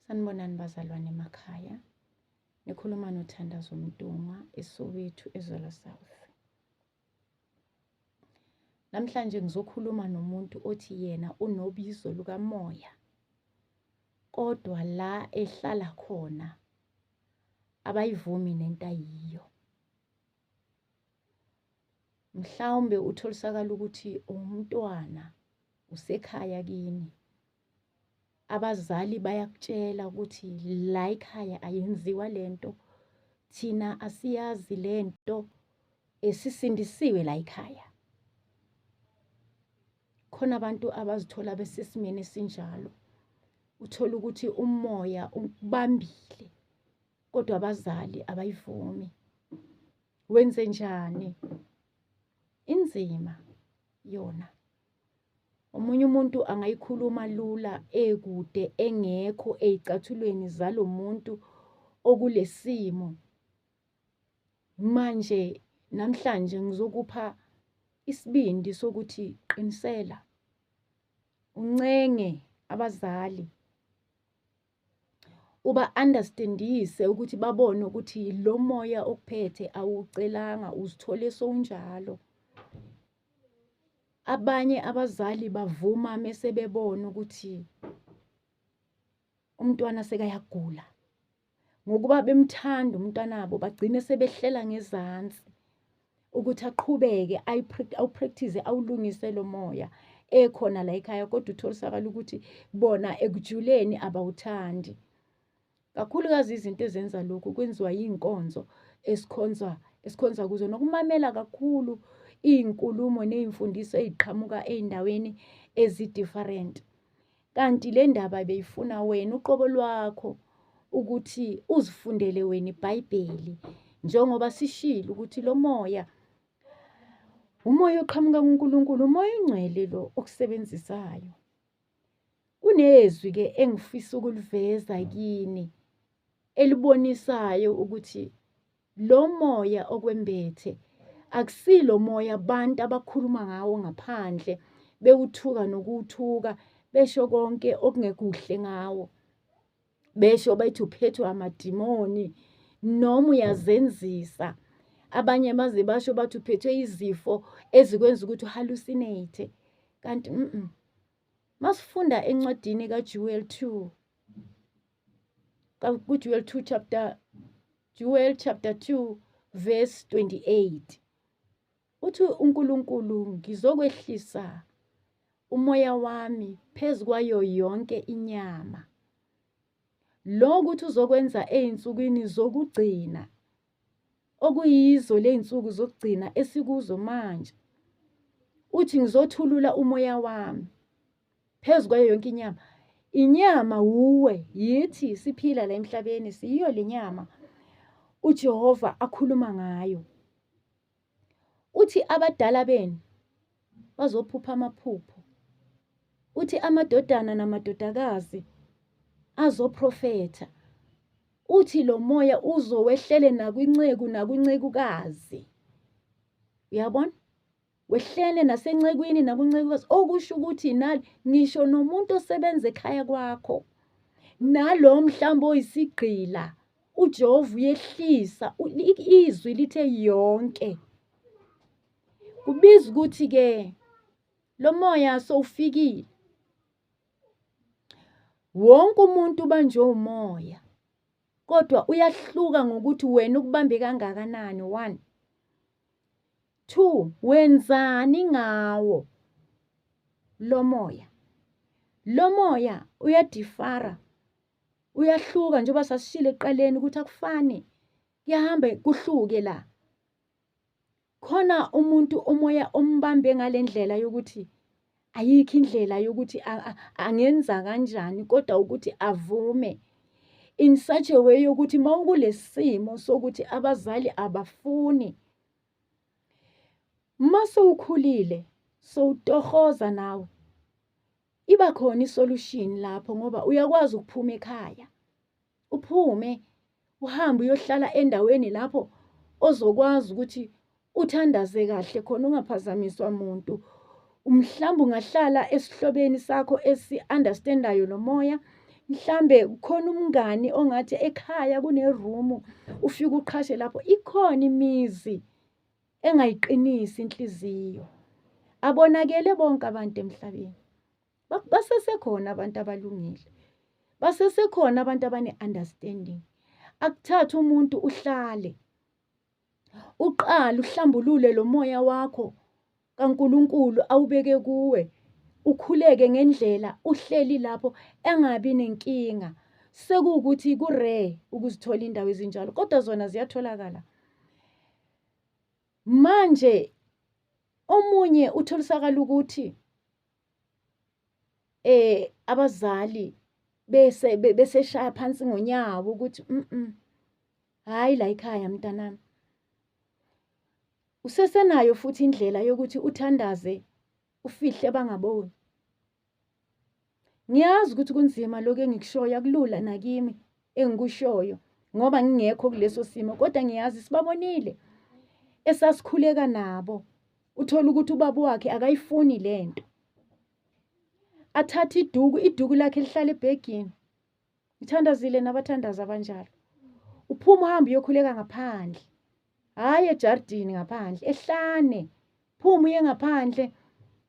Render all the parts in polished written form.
Sanibonani bazalwane emakhaya. Nikhuluma noThandazo Mdungwa eSoweto eZwela South. Namhlanje ngizokhuluma nomuntu othi yena unobizo lukamoya. Kodwa la ehlala khona abayivumi nento ayiyo. Mhlawumbe utholisakala ukuthi umntwana usekhaya kini. Abazali bayakutshela ukuthi la ekhaya ayenziwa lento, thina asiyazi lento, esisindisiwe la ekhaya. Khona abantu abazithola besesimeni esinjalo. Uthola ukuthi umoya ubambile kodwa abazali abayivumi. Wenze njani? Inzima yona. Omunye umuntu angayikhuluma lula ekude engekho ezicathulweni zalomuntu okulesimo. Manje namhlanje ngizokupha isibindi sokuthi qinisela, uncenge abazali, uba-understandise ukuthi babone ukuthi lo moya okuphethe awucelanga, uzithole sowunjalo. Abanye abazali bavuma mase bebona ukuthi umntwana sekayagula. Ngokuba bemthanda umntwanabo bagcine sebehlela ngezansi ukuthi aqhubeke awupractice awulungise lo moya ekhona la ekhaya, kodwa utholisakala ukuthi bona ekujuleni abawuthandi. Kakhulukazi izinto ezenza lokhu kwenziwa yinkonzo esikhonza kuzo, nokumamela kakhulu izinkulumo nezimfundiso eziqhamuka eindaweni ezi-different. Kanti le ndaba beyifuna wena uqobo lwakho ukuthi uzifundele wena iBhayibheli, njengoba sishilo ukuthi lo moya umoya oqhamuka kuNkulunkulu, umoya ongcwele lo okusebenzisayo. Kunezwi ke engifisa ukuliveza kini elibonisayo ukuthi lo moya okwembethe akusilo moya abantu abakhuluma ngawo ngaphandle, bewuthuka nokuwuthuka, besho konke okungekuhle ngawo. Besho bathi uphethwe amadimoni noma uyazenzisa. Abanye baze basho bathi uphethwe izifo ezikwenza ukuthi uhallucinate. Kanti masifunda encwadini kaJoel 2, Joel chapter 2 verse 28. Uthi uNkulunkulu, ngizokwehlisa umoya wami phezu kwayo yonke inyama. Lokhu uthi uzokwenza ey'nsukwini zokugcina, okuyizo ley'nsuku zokugcina esikuzo manje. Uthi ngizothulula umoya wami phezu kwayo yonke inyama. Inyama wuwe, yithi siphila la emhlabeni, siyiyo le nyama uJehova akhuluma ngayo. Uthi abadala benu bazophupha amaphupho. Uthi amadodana namadodakazi azoprofetha. Uthi lo moya uzowehlele nakwinceku nakwincekukazi. Uyabona? Wehlele nasencekwini nakuncekukazi. Okusho ukuthi ngisho nomuntu osebenza ekhaya kwakho, nalo mhlawumbe oyisigqila, uJehova uyehlisa izwi lithe yonke. Kubiza ukuthi ke lo moya sowufikile. Wonke umuntu ubanjwe umoya, kodwa uyahluka ngokuthi wena ukubambe kangakanani. 1, 2, wenzani ngawo lo moya. Lo moya uyadifara, uyahluka njengoba sasishilo ekuqaleni ukuthi akufani, kuyahamba kuhluke la. Khona umuntu umoya ombambe ngalendlela yokuthi ayikho indlela yokuthi angenza kanjani, kodwa ukuthi avume in such a way yokuthi mawukulesimo sokuthi abazali abafuni, mase ukhulile sowutohoza nawe, iba khona isolution lapho, ngoba uyakwazi ukuphuma ekhaya, uphume uhambe uyohlala endaweni lapho ozokwazi ukuthi uthandaze kahle khona ungaphazamiswa umuntu. Mhlawumbe ungahlala esihlobeni sakho esi-understandayo lo moya, mhlambe kukhona umngani ongathi ekhaya kuneroom ufike uqhashe lapho. Ikhona imizi engayiqinisi inhliziyo. Abonakele bonke abantu emhlabeni. Basesekhona abantu abalungile. Basesekhona abantu abane-understanding. Akuthatha umuntu uhlale, uqale uhlambulule lo moya wakho kaNkulunkulu awubeke kuwe, ukhuleke ngendlela uhleli lapho engabi nenkinga. Sekuwukuthi ku-rare ukuzithola indawo ezinjalo, kodwa zona ziyatholakala. Manje omunye utholisakala ukuthi abazali beseshaya phansi ngonyawo ukuthi hayi la ekhaya mntanami. Usesenayo futhi indlela yokuthi uthandaze ufihle bangaboni. Ngiyazi ukuthi kunzima lokho engikushoyo, akulula nakimi engikushoyo ngoba ngingekho kuleso simo, kodwa ngiyazi sibabonile esasikhuleka nabo. Uthola ukuthi ubaba wakhe akayifuni lento, athatha iduku lakhe lihlala ebhegini. Ngithandazile nabathandaza abanjalo. Uphuma uhambe uyokhuleka ngaphandle, hayi ejardini ngaphandle, ehlane. Phuma uye ngaphandle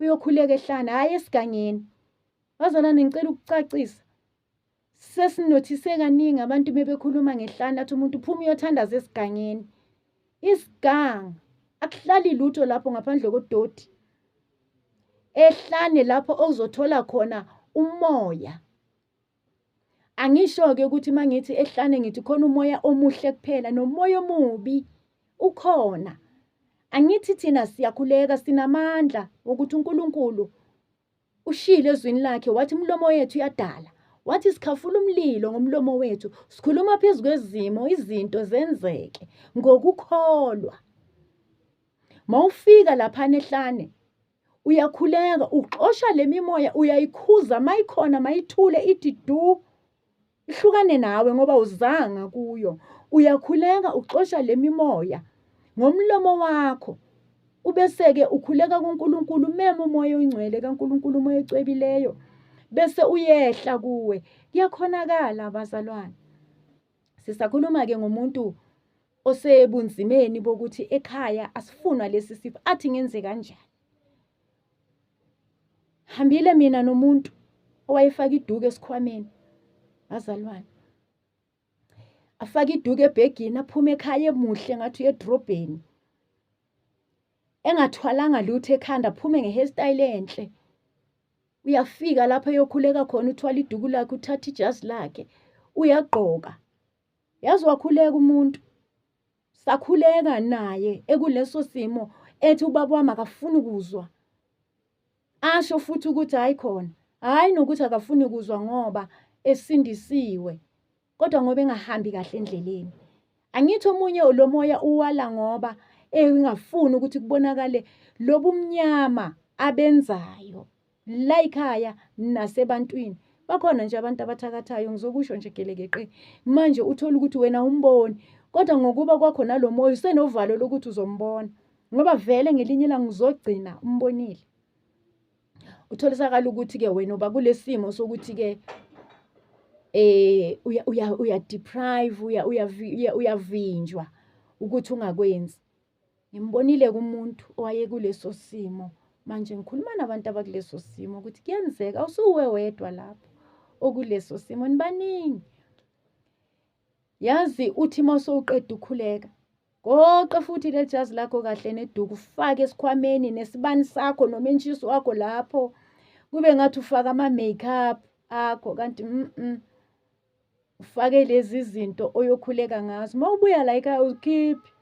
uyokhuleka ehlane, hayi esigangeni. Bazalwane, ngicela ukucacisa, sesinothise kaningi abantu bebekhuluma ngehlane athi umuntu phuma uyothandaza esigangeni. Isiganga akuhlali lutho lapho ngaphandle kodoti. Ehlane lapho ozothola khona umoya. Angisho-ke ukuthi mangithi ehlane ngithi khona umoya omuhle kuphela, nomoya omubi ukhona. Angithi thina siyakhuleka, sinamandla ukuthi uNkulunkulu ushilo ezwini lakhe wathi umlomo wethu uyadala, wathi sikhafula umlilo ngomlomo wethu, sikhuluma phezu kwezimo, izinto zenzeke ngokukholwa. Mawufika lapha ehlane uyakhuleka, uxosha lemimoya, uyayikhuza, mayikhona mayithule ithi du, ihlukane nawe ngoba uzanga kuyo. Uyakhuleka uxosha lemimoya ngomlomo wakho. Ubese-ke ukhuleka kuNkulunkulu, mema umoya oyingcwele kaNkulunkulu, umoya ocwebileyo, bese uyehla kuwe. Kuyakhonakala bazalwane. Sisakhuluma-ke ngomuntu osebunzimeni bokuthi ekhaya asifunwa lesi sifo, athi ngenze kanjani. Hambile mina nomuntu owayefaka iduku esikhwameni, bazalwane. Afaka iduku ebhegini, aphume ekhaya emuhle ngathi uye edrobheni. Engathwalanga lutho ekhanda, aphume nge-hairstyle enhle. Uyafika lapho eyokhuleka khona, uthwala iduku lakhe, uthatha ijazi lakhe, uyagqoka. Yazi wakhuleka umuntu. Sakhuleka naye ekuleso simo, ethi ubaba wami akafuni ukuzwa. Asho futhi ukuthi hayi khona, hayi nokuthi akafuni ukuzwa ngoba esindisiwe, kodwa ngoba engahambi kahle endleleni. Angithi omunye lo moya uwala ngoba engafuni ukuthi kubonakale lobu mnyama abenzayo la ekhaya nasebantwini. Bakhona nje abantu abathakathayo, ngizokusho nje gelekeqe. Manje uthola ukuthi wena umboni, kodwa ngokuba kwakho nalo moya usenovalo lokuthi uzombona, ngoba vele ngelinye ilanga uzogcina umbonile. Utholisakala ukuthi-ke wena uba kule simo sokuthi-ke uya-deprive, uyavinjwa ukuthi ungakwenzi. Ngimbonile kumuntu owaye kuleso simo. Manje ngikhuluma nabantu abakuleso simo ukuthi kuyenzeka, awusuwe wedwa lapho okuleso simo, nibaningi. Yazi uthi mawusowuqeda ukukhuleka, goqe futhi le jazi lakho kahle neduku, ufake esikhwameni nesibani sakho nomentshisi wakho lapho. Kube ngathi ufaka ama-makeup akho, kanti ufake lezi zinto oyokhuleka ngazo. Mawubuya la ekhaya uzikhiphi,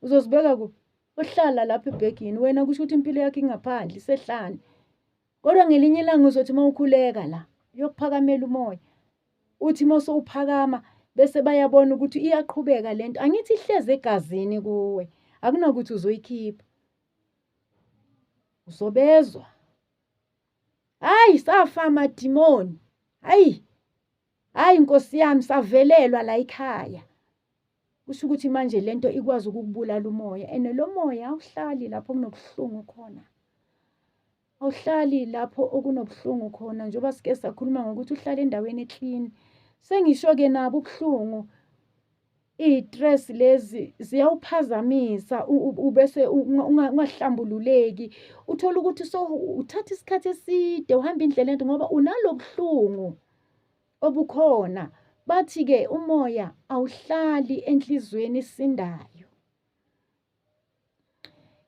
uzozibeka kuphi? Ohlala lapha ebhegini. Wena kusho ukuthi impilo yakho ingaphandle, isehlane. Kodwa ngelinye ilanga uzothi mawukhuleka la uyokuphakamela umoya, uthi mawusowuphakama bese bayabona ukuthi iyaqhubeka lento. Angithi ihleze egazini kuwe, akunakuthi uzoyikhipha. Uzobezwa. Hayi safa amadimoni, hayi Nkosi yami, savelelwa la ekhaya. Kusho ukuthi manje lento ikwazi ukukubulala umoya, and lo moya awuhlali lapho kunobuhlungu khona. awuhlali lapho okunobuhlungu khona, njengoba sike sakhuluma ngokuthi uhlale endaweni eklini. Sengisho-ke nabo ubuhlungu, iy'tress lezi ziyawuphazamisa ubese ungahlambululeki. Uthole ukuthi uthatha isikhathi eside uhamba indlela ende ngoba unalobuhlungu obukhona. Bathi-ke umoya awuhlali enhliziyweni esindayo.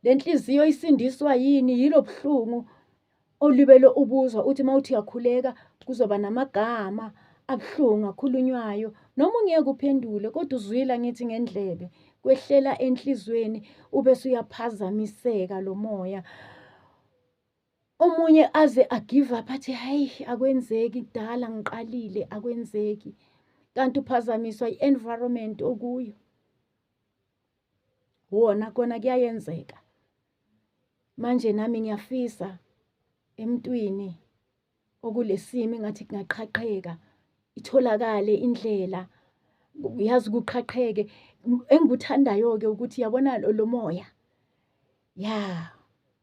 Le nhliziyo isindiswa yini? Yilo buhlungu olibele ubuzwa uthi mawuthi uyakhuleka kuzoba namagama abuhlungu akhulunywayo, noma ungeke uphendule kodwa uzwile ngithi ngendlebe, kwehlela enhliziyweni ubese uyaphazamiseka lo moya. Omunye aze agive up athi hayi akwenzeki, kudala ngiqalile akwenzeki, kanti uphazamiswa i-environment okuyo. Wona kona kuyayenzeka. Manje nami ngiyafisa emntwini okulesimo engathi kungaqhaqheka, itholakale indlela, yazi kuqhaqheke. Engikuthandayo-ke ukuthi yabona lo moya, ya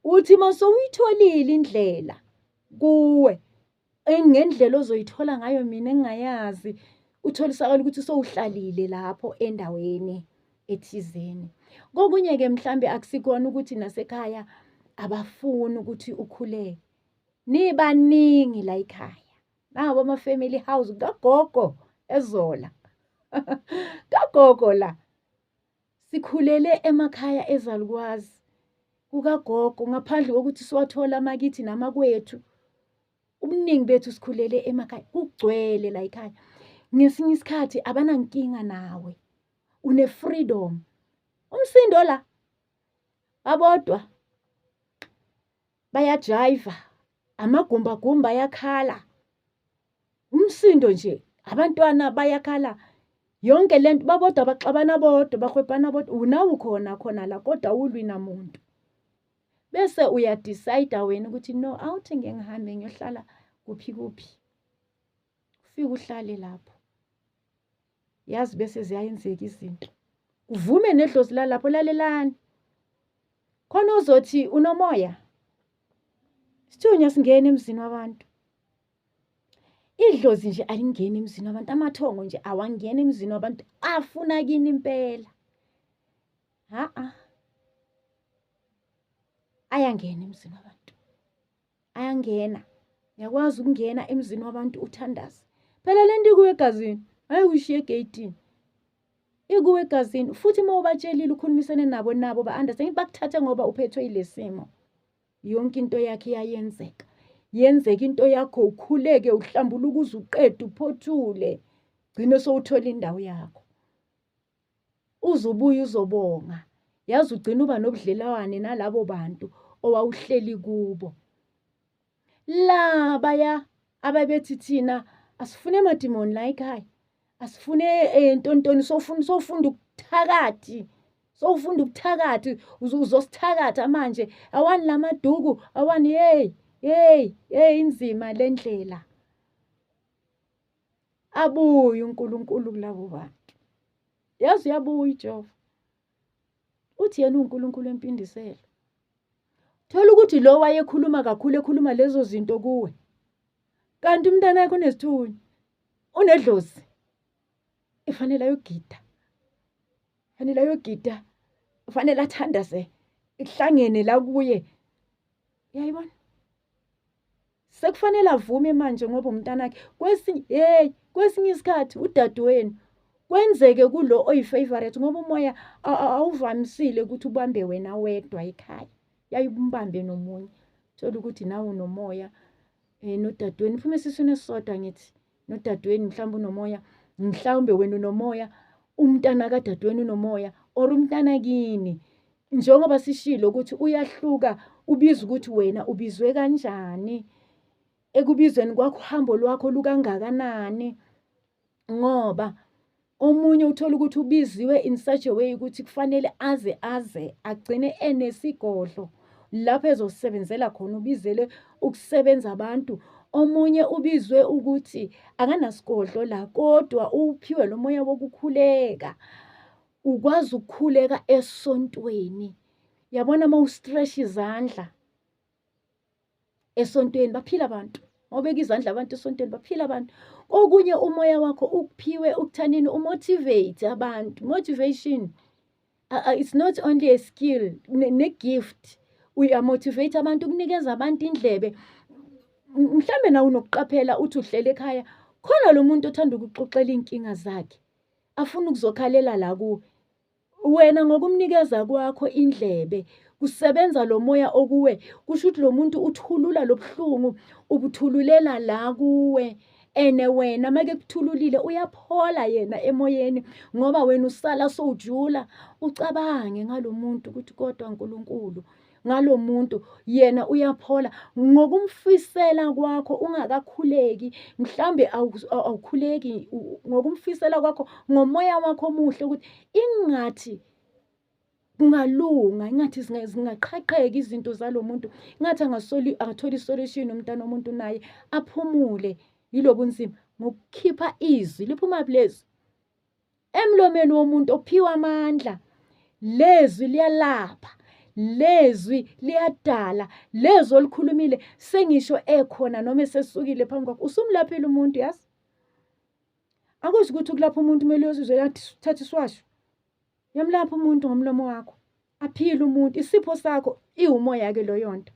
uthi masowuyitholile indlela kuwe, ngendlela ozoyithola ngayo mina engingayazi, utholisakala ukuthi sowuhlalile lapho endaweni ethizeni. Kokunye-ke mhlambe akusikona ukuthi nasekhaya abafuni ukuthi ukhuleke. Nibaningi la ekhaya. Nabo ama-family house kagogo eZola. Kagogo la. Sikhulele emakhaya ezalukwazi kukagogo, ngaphandle kokuthi siwathola amakithi namakwethu. Ubuningi bethu sikhulele emakhaya, kugcwele la ekhaya. Ngesinye isikhathi abanankinga nawe, une-freedom. Umsindo la, abodwa bayajiva, amagumbagumba ayakhala, umsindo nje, abantwana bayakhala, yonke lento babodwa baxabana bodwa, bahwebhana bodwa, unawe ukhona khona la kodwa awulwi namuntu. Bese uyadecide wena ukuthi no, awuthi ngeke ngihambe ngiyohlala kuphi kuphi. Ufike uhlale lapho. Yazi bese ziyayenzeka izinto. Uvume nedlozi lalapho, lalelani. Khona uzothi unomoya. Sithunya singena emzini wabantu. Idlozi nje alingeni emzini wabantu, amathongo nje awangena emzini wabantu, afuna kini impela. Ayangena emzini wabantu. Ayangena. Uyakwazi ukungena emzini wabantu uthandaze. Phela lento ikuwe egazini, hayi ushiye egeyitini. Ikuwe egazini futhi uma ubatshelile ukhulumisene nabo ba-understand bakuthathe ngoba uphethwe yilesimo. Yonke into yakhe iyayenzeka. Yenzeka into yakho ukhuleke uhlambuluke uze uqede uphothule. Gcine sowuthola indawo yakho. Uzubuya uzobonga. Yazi ugcina uba nobudlelwane nalabo bantu owawuhleli kubo. La baya ababethi thina asifune emadimoni la ekhaya. Asifune ntontoni sofunda ukuthakathi. Sowufunda ubuthakathi uzosithakatha manje. Awani lamaduku, awani hey inzima le ndlela. Abuye uNkulunkulu kulabo bantu. Yazi uyabuya iJehova. Uthi yena uNkulunkulu empindiselo. Thola ukuthi lo wayekhuluma kakhulu ekhuluma lezo zinto kuwe. Kanti umntana wakhe unesithunywa. Unedlozi. Ifanele ayogida. Fanele ayogida. Ufanele athandaze. Ihlangene la kuye. Uyayibona? Sekufanele avume manje ngoba umntana wakhe kwesinye isikhathi udadewenu kwenzeke kulo oyifavorite ngoba umoya awuvamisile ukuthi ubambe wena wedwa ekhaya. Yayibumbambe nomunye. Thola ukuthi nawe unomoya nodadewenu uphume esiswini esisodwa ngithi nodadewenu mhlawumbe unomoya, mhlawumbe wena unomoya, umntana kadadewenu unomoya or umntana kini. Njengoba sishilo ukuthi uyahluka, ubiza ukuthi wena ubizwe kanjani. Ekubizweni kwakho uhambo lwakho lukangakanani, ngoba omunye uthola ukuthi ubiziwe in such a way ukuthi kufanele aze agcine enesigodlo lapho ezosebenzela khona, ubizele ukusebenza abantu. Omunye ubizwe ukuthi akanasigodlo la kodwa uphiwe lo moya wokukhuleka. Ukwazi ukukhuleka esontweni. Yabona uma ustretch izandla esontweni baphila abantu. Mawubeka izandla abantu esontweni baphila abantu. Okunye umoya wakho ukuphiwe ukuthanini umotivate abantu. Motivation it's not only a skill, ne-gift. Uyamotivate abantu, ukunikeza abantu indlebe. Mhlambe nawe unokuqaphela uthi uhlele ekhaya, khona lo muntu othanda ukuxoxela iy'nkinga zakhe, afuna ukuzokhalela la kuwe. Wena ngokumnikeza kwakho indlebe, kusebenza lo moya okuwe, kusho ukuthi lo muntu uthulula lo buhlungu, ubuthululela la kuwe. Ene wena make kuthululile uyaphola yena emoyeni, ngoba wena usala sowujula ucabange ngalo muntu ukuthi kodwa uNkulunkulu ngalo muntu yena uyaphola ngokumfisela kwakho ungakakhuleki. Mhlambe awukhuleki ngokumfisela kwakho ngomoya wakho omuhle ukuthi ingathi kungalunga, ingathi zingaqhaqheka izinto zalo muntu, ingathi angathola isolution umntana womuntu naye aphumule yilobu nzima ngokukhipha izwi liphuma kulezi emlomeni womuntu ophiwa amandla. Lezwi liyalapha, lezwi liyadala, lezwi olukhulumile sengisho ekhona noma esesukile phambi kwakho usumlaphile umuntu. Yazi akusho ukuthi ukulapha umuntu kumele uyozizwe yathi thatha iswasho. Yamlapha umuntu ngomlomo wakho, aphile umuntu. Isipho sakho iwumoya-ke loyo nto.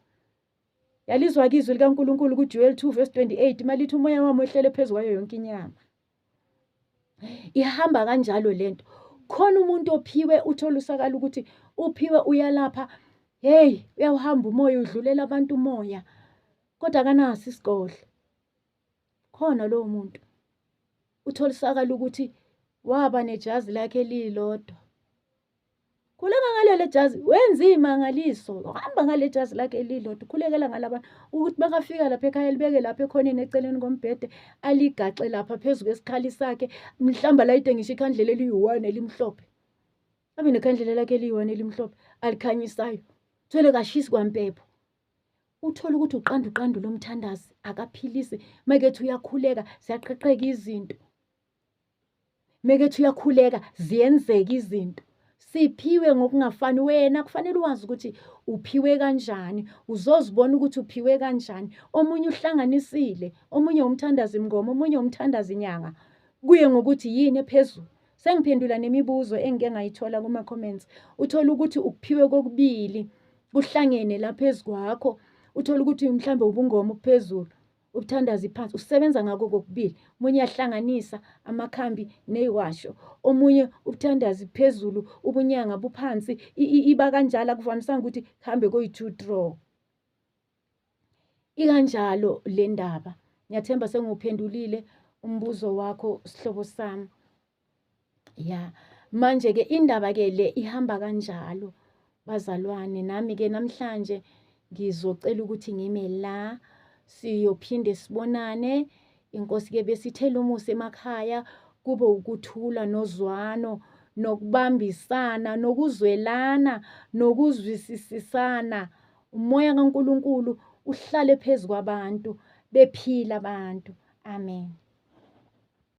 Yalizwa-ke izwi likaNkulunkulu kuJoel 2:28 malithi umoya wami wehlele phezu kwayo yonke inyama. Ihamba kanjalo lento. Khona umuntu ophiwe, uthola usakala ukuthi uphiwe uyalapha. Hey, uyawuhamba umoya udlulela abantu umoya, kodwa akanaso isigodlo. Khona lowo muntu uthola usakala ukuthi waba nejazi lakhe elilodwa. Khuleka ngalelo jazi, wenza imangaliso, hamba ngale jazi lakhe elilodwa, khulekela ngalabantu ukuthi bakafika lapha ekhaya libeke lapha ekhoneni eceleni kombhede, aligaxe lapha phezu kwesikhali sakhe. Mhlamba layite ngisho ikhandlela eliyi-1 elimhlophe. Abe nekhandlela lakhe eliyi-1 elimhlophe alikhanyisayo. Thole kashisi kwampepho. Uthola ukuthi uqanda lomthandazi akaphilisi. Makethi uyakhuleka ziyaqhaqheka izinto. Makethi uyakhuleka ziyenzeka izinto. Siphiwe ngokungafani. Wena kufanele wazi ukuthi uphiwe kanjani, uzozibona ukuthi uphiwe kanjani. Omunye uhlanganisile, omunye umthandazi mngoma, omunye umthandazi nyanga. Kuye ngokuthi yini ephezulu. Sengiphendula nemibuzo engike ngayithola kuma comments. Uthola ukuthi ukuphiwe kokubili kuhlangene la phezu kwakho. Uthola ukuthi mhlambe ubungoma uphezulu, ubuthandazi phansi, usebenza ngako kokubili. Omunye yahlanganisa amakhambi neyiwasho, omunye ubuthandazi phezulu, ubunyanga buphansi. Iba kanjalo, akuvamisanga ukuthi kuhambe koyi-2 draw. Ikanjalo le ndaba. Ngiyathemba senguphendulile umbuzo wakho sihlobo sami. Ya, manje-ke indaba-ke le ihamba kanjalo bazalwane. Nami-ke namhlanje ngizocela ukuthi ngime la, siyophinde sibonane. Inkosi-ke besithele umusa emakhaya, kube ukuthula nozwano, nokubambisana, nokuzwelana, nokuzwisisana. Umoya kaNkulunkulu uhlale phezu kwabantu, bephila abantu. Amen.